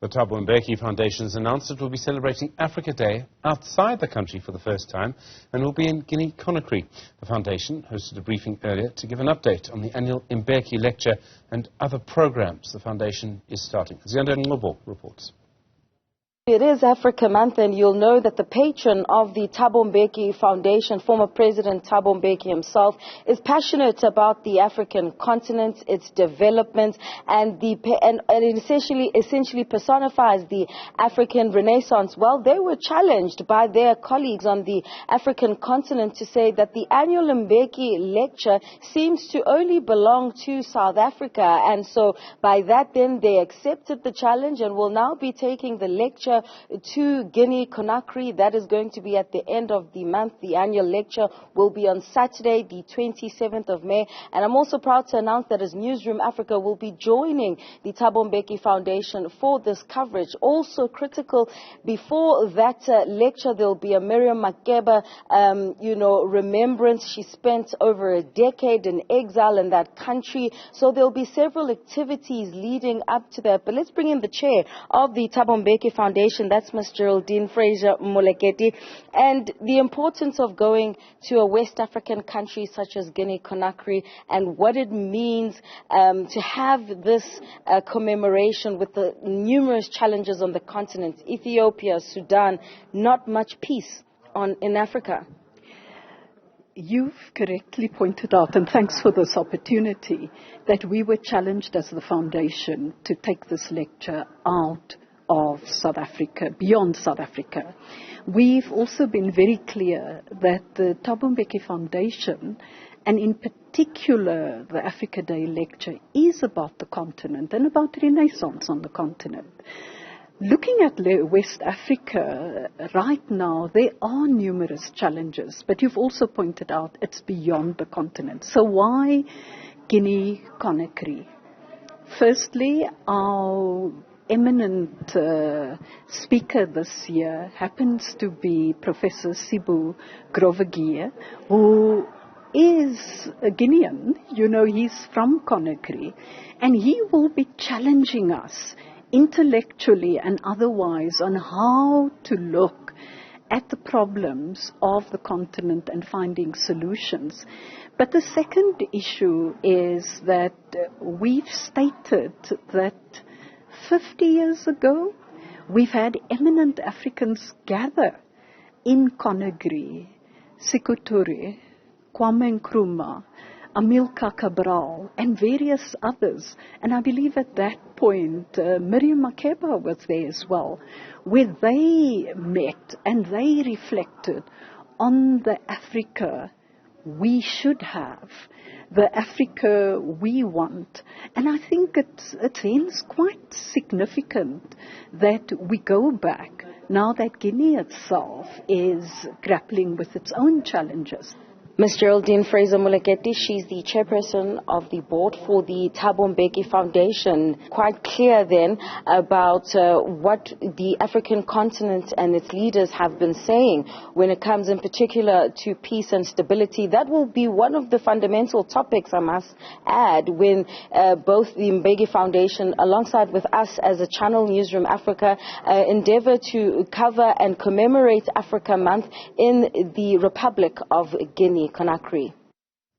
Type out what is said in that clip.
The Thabo Mbeki Foundation has announced it will be celebrating Africa Day outside the country for the first time and will be in Guinea Conakry. The foundation hosted a briefing earlier to give an update on the Annual Mbeki Lecture and other programs the foundation is starting. Ziyanda Ngcobo reports. It is Africa Month, and you'll know that the patron of the Thabo Mbeki Foundation, former President Thabo Mbeki himself, is passionate about the African continent, its development, and it essentially personifies the African Renaissance. Well, they were challenged by their colleagues on the African continent to say that the Annual Mbeki Lecture seems to only belong to South Africa, and so by that then they accepted the challenge and will now be taking the lecture to Guinea Conakry. That is going to be at the end of the month. The annual lecture will be on Saturday, the 27th of May. And I'm also proud to announce that as Newzroom Afrika will be joining the Thabo Mbeki Foundation for this coverage. Also critical, before that lecture, there'll be a Miriam Makeba, remembrance. She spent over a decade in exile in that country. So there'll be several activities leading up to that. But let's bring in the chair of the Thabo Mbeki Foundation. That's Ms. Geraldine Fraser-Moleketi. And the importance of going to a West African country such as Guinea Conakry and what it means to have this commemoration with the numerous challenges on the continent. Ethiopia, Sudan, not much peace in Africa. You've correctly pointed out, and thanks for this opportunity, that we were challenged as the foundation to take this lecture out of South Africa, beyond South Africa. We've also been very clear that the Thabo Mbeki Foundation, and in particular the Africa Day lecture, is about the continent and about Renaissance on the continent. Looking at West Africa, right now there are numerous challenges, but you've also pointed out it's beyond the continent. So why Guinea Conakry? Firstly, our eminent speaker this year happens to be Professor Sibu Grovagier, who is a Guinean. He's from Conakry, and he will be challenging us intellectually and otherwise on how to look at the problems of the continent and finding solutions. But the second issue is that we've stated that 50 years ago, we've had eminent Africans gather in Conakry, Sékou Touré, Kwame Nkrumah, Amilcar Cabral, and various others. And I believe at that point, Miriam Makeba was there as well, where they met and they reflected on the Africa we should have, the Africa we want. And I think it's hence quite significant that we go back now that Guinea itself is grappling with its own challenges. Ms. Geraldine Fraser-Moleketi, she's the chairperson of the board for the Thabo Mbeki Foundation. Quite clear then about what the African continent and its leaders have been saying when it comes in particular to peace and stability. That will be one of the fundamental topics, I must add, when both the Mbeki Foundation alongside with us as a channel, Newzroom Afrika, endeavor to cover and commemorate Africa Month in the Republic of Guinea Conakry.